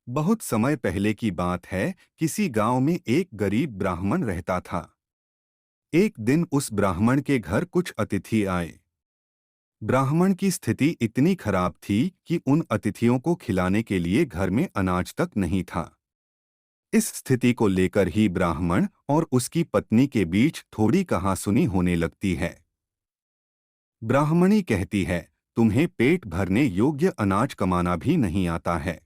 बहुत समय पहले की बात है। किसी गांव में एक गरीब ब्राह्मण रहता था। एक दिन उस ब्राह्मण के घर कुछ अतिथि आए। ब्राह्मण की स्थिति इतनी खराब थी कि उन अतिथियों को खिलाने के लिए घर में अनाज तक नहीं था। इस स्थिति को लेकर ही ब्राह्मण और उसकी पत्नी के बीच थोड़ी कहासुनी होने लगती है। ब्राह्मणी कहती है, तुम्हें पेट भरने योग्य अनाज कमाना भी नहीं आता है।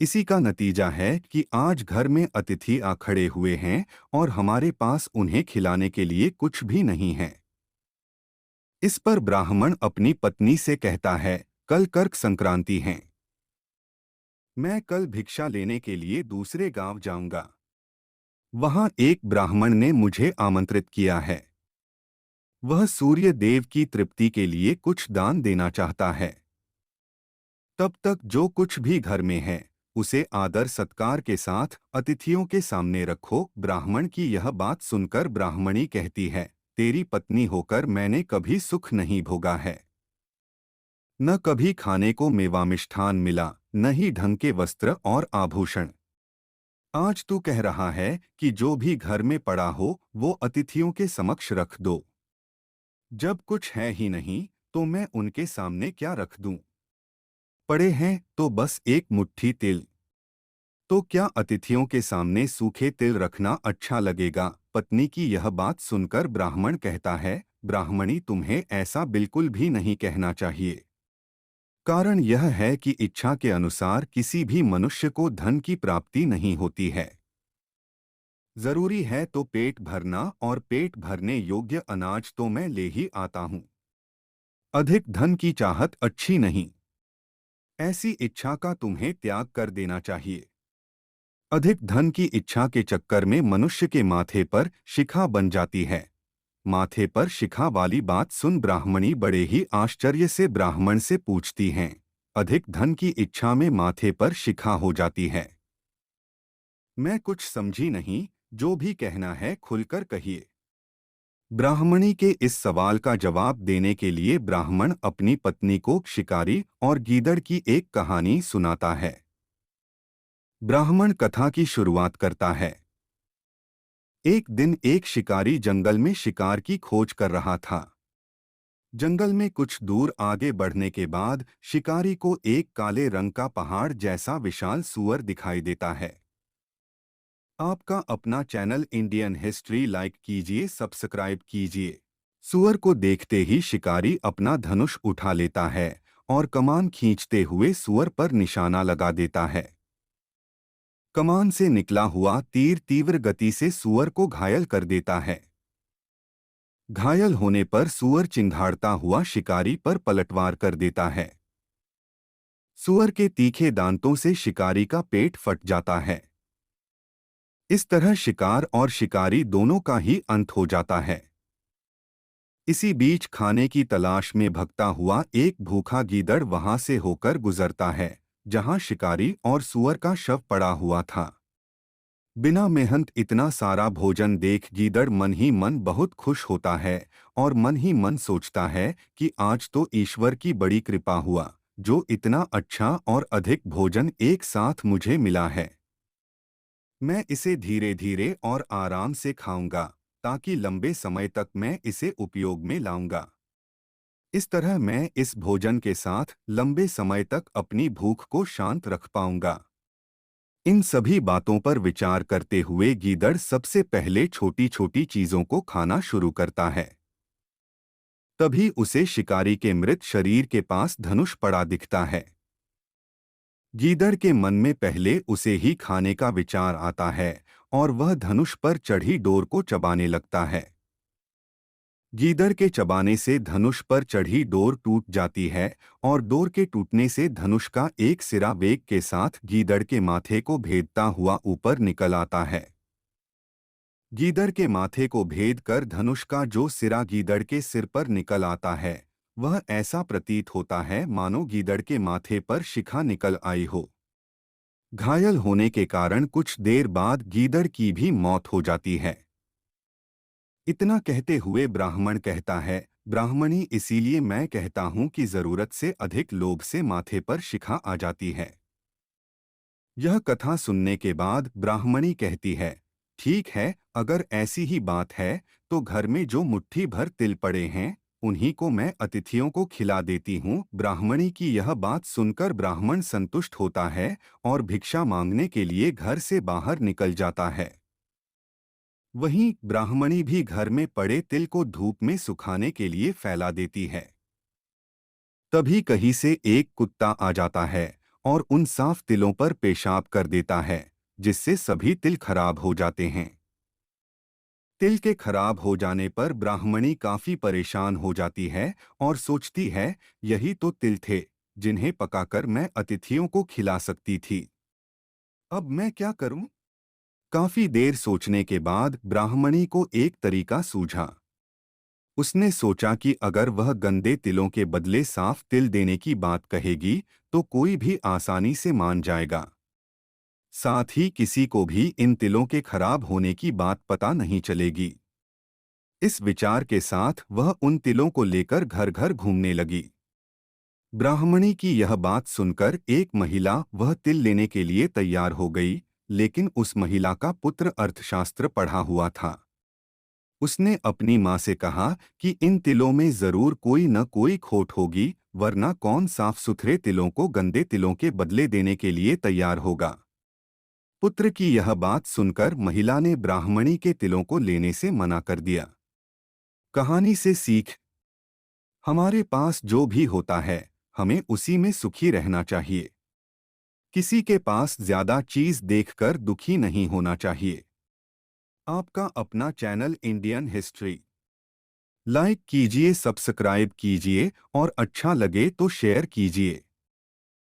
इसी का नतीजा है कि आज घर में अतिथि आ खड़े हुए हैं और हमारे पास उन्हें खिलाने के लिए कुछ भी नहीं है। इस पर ब्राह्मण अपनी पत्नी से कहता है, कल कर्क संक्रांति है। मैं कल भिक्षा लेने के लिए दूसरे गांव जाऊंगा। वहां एक ब्राह्मण ने मुझे आमंत्रित किया है। वह सूर्य देव की तृप्ति के लिए कुछ दान देना चाहता है। तब तक जो कुछ भी घर में है उसे आदर सत्कार के साथ अतिथियों के सामने रखो। ब्राह्मण की यह बात सुनकर ब्राह्मणी कहती है, तेरी पत्नी होकर मैंने कभी सुख नहीं भोगा है। न कभी खाने को मेवा मिष्ठान मिला, न ही ढंग के वस्त्र और आभूषण। आज तू कह रहा है कि जो भी घर में पड़ा हो वो अतिथियों के समक्ष रख दो। जब कुछ है ही नहीं तो मैं उनके सामने क्या रख दूं? पड़े हैं तो बस एक मुट्ठी तिल। तो क्या अतिथियों के सामने सूखे तिल रखना अच्छा लगेगा? पत्नी की यह बात सुनकर ब्राह्मण कहता है, ब्राह्मणी तुम्हें ऐसा बिल्कुल भी नहीं कहना चाहिए। कारण यह है कि इच्छा के अनुसार किसी भी मनुष्य को धन की प्राप्ति नहीं होती है। जरूरी है तो पेट भरना, और पेट भरने योग्य अनाज तो मैं ले ही आता हूँ। अधिक धन की चाहत अच्छी नहीं। ऐसी इच्छा का तुम्हें त्याग कर देना चाहिए। अधिक धन की इच्छा के चक्कर में मनुष्य के माथे पर शिखा बन जाती है। माथे पर शिखा वाली बात सुन ब्राह्मणी बड़े ही आश्चर्य से ब्राह्मण से पूछती हैं, अधिक धन की इच्छा में माथे पर शिखा हो जाती है? मैं कुछ समझी नहीं, जो भी कहना है खुलकर कहिए। ब्राह्मणी के इस सवाल का जवाब देने के लिए ब्राह्मण अपनी पत्नी को शिकारी और गीदड़ की एक कहानी सुनाता है। ब्राह्मण कथा की शुरुआत करता है। एक दिन एक शिकारी जंगल में शिकार की खोज कर रहा था। जंगल में कुछ दूर आगे बढ़ने के बाद शिकारी को एक काले रंग का पहाड़ जैसा विशाल सूअर दिखाई देता है। आपका अपना चैनल इंडियन हिस्ट्री लाइक कीजिए, सब्सक्राइब कीजिए। सूअर को देखते ही शिकारी अपना धनुष उठा लेता है और कमान खींचते हुए सूअर पर निशाना लगा देता है। कमान से निकला हुआ तीर तीव्र गति से सूअर को घायल कर देता है। घायल होने पर सूअर चिंघाड़ता हुआ शिकारी पर पलटवार कर देता है। सूअर के तीखे दांतों से शिकारी का पेट फट जाता है। इस तरह शिकार और शिकारी दोनों का ही अंत हो जाता है। इसी बीच खाने की तलाश में भगता हुआ एक भूखा गीदड़ वहां से होकर गुजरता है, जहां शिकारी और सूअर का शव पड़ा हुआ था। बिना मेहनत इतना सारा भोजन देख गीदड़ मन ही मन बहुत खुश होता है और मन ही मन सोचता है कि आज तो ईश्वर की बड़ी कृपा हुआ, जो इतना अच्छा और अधिक भोजन एक साथ मुझे मिला है। मैं इसे धीरे धीरे और आराम से खाऊंगा, ताकि लंबे समय तक मैं इसे उपयोग में लाऊंगा। इस तरह मैं इस भोजन के साथ लंबे समय तक अपनी भूख को शांत रख पाऊंगा। इन सभी बातों पर विचार करते हुए गीदड़ सबसे पहले छोटी छोटी चीजों को खाना शुरू करता है। तभी उसे शिकारी के मृत शरीर के पास धनुष पड़ा दिखता है। गीदड़ के मन में पहले उसे ही खाने का विचार आता है और वह धनुष पर चढ़ी डोर को चबाने लगता है। गीदड़ के चबाने से धनुष पर चढ़ी डोर टूट जाती है और डोर के टूटने से धनुष का एक सिरा वेग के साथ गीदड़ के माथे को भेदता हुआ ऊपर निकल आता है। गीदड़ के माथे को भेद कर धनुष का जो सिरा गीदड़ के सिर पर निकल आता है, वह ऐसा प्रतीत होता है मानो गीदड़ के माथे पर शिखा निकल आई हो। घायल होने के कारण कुछ देर बाद गीदड़ की भी मौत हो जाती है। इतना कहते हुए ब्राह्मण कहता है, ब्राह्मणी, इसीलिए मैं कहता हूं कि जरूरत से अधिक लोभ से माथे पर शिखा आ जाती है। यह कथा सुनने के बाद ब्राह्मणी कहती है, ठीक है, अगर ऐसी ही बात है तो घर में जो मुट्ठी भर तिल पड़े हैं उन्हीं को मैं अतिथियों को खिला देती हूँ। ब्राह्मणी की यह बात सुनकर ब्राह्मण संतुष्ट होता है और भिक्षा मांगने के लिए घर से बाहर निकल जाता है। वहीं ब्राह्मणी भी घर में पड़े तिल को धूप में सुखाने के लिए फैला देती है। तभी कहीं से एक कुत्ता आ जाता है और उन साफ तिलों पर पेशाब कर देता है, जिससे सभी तिल खराब हो जाते हैं। तिल के खराब हो जाने पर ब्राह्मणी काफी परेशान हो जाती है और सोचती है, यही तो तिल थे जिन्हें पकाकर मैं अतिथियों को खिला सकती थी। अब मैं क्या करूं? काफी देर सोचने के बाद ब्राह्मणी को एक तरीका सूझा। उसने सोचा कि अगर वह गंदे तिलों के बदले साफ तिल देने की बात कहेगी तो कोई भी आसानी से मान जाएगा। साथ ही किसी को भी इन तिलों के खराब होने की बात पता नहीं चलेगी। इस विचार के साथ वह उन तिलों को लेकर घर घर घूमने लगी। ब्राह्मणी की यह बात सुनकर एक महिला वह तिल लेने के लिए तैयार हो गई, लेकिन उस महिला का पुत्र अर्थशास्त्र पढ़ा हुआ था। उसने अपनी माँ से कहा कि इन तिलों में जरूर कोई न कोई खोट होगी, वरना कौन साफ सुथरे तिलों को गंदे तिलों के बदले देने के लिए तैयार होगा। पुत्र की यह बात सुनकर महिला ने ब्राह्मणी के तिलों को लेने से मना कर दिया। कहानी से सीख, हमारे पास जो भी होता है हमें उसी में सुखी रहना चाहिए। किसी के पास ज्यादा चीज देखकर दुखी नहीं होना चाहिए। आपका अपना चैनल इंडियन हिस्ट्री लाइक कीजिए, सब्सक्राइब कीजिए और अच्छा लगे तो शेयर कीजिए।